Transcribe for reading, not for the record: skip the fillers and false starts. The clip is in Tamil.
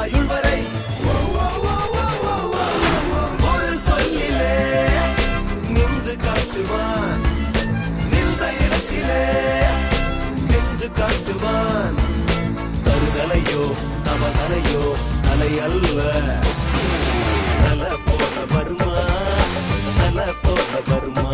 ஆயுள் வரை ஒரு சொல்லிலே நின்று காட்டுவான், நின்ற இடத்திலே நின்று காட்டுவான். தருதலையோ தவதலையோ தலை அல்ல, தல போல வருமா, தல போல வருமா.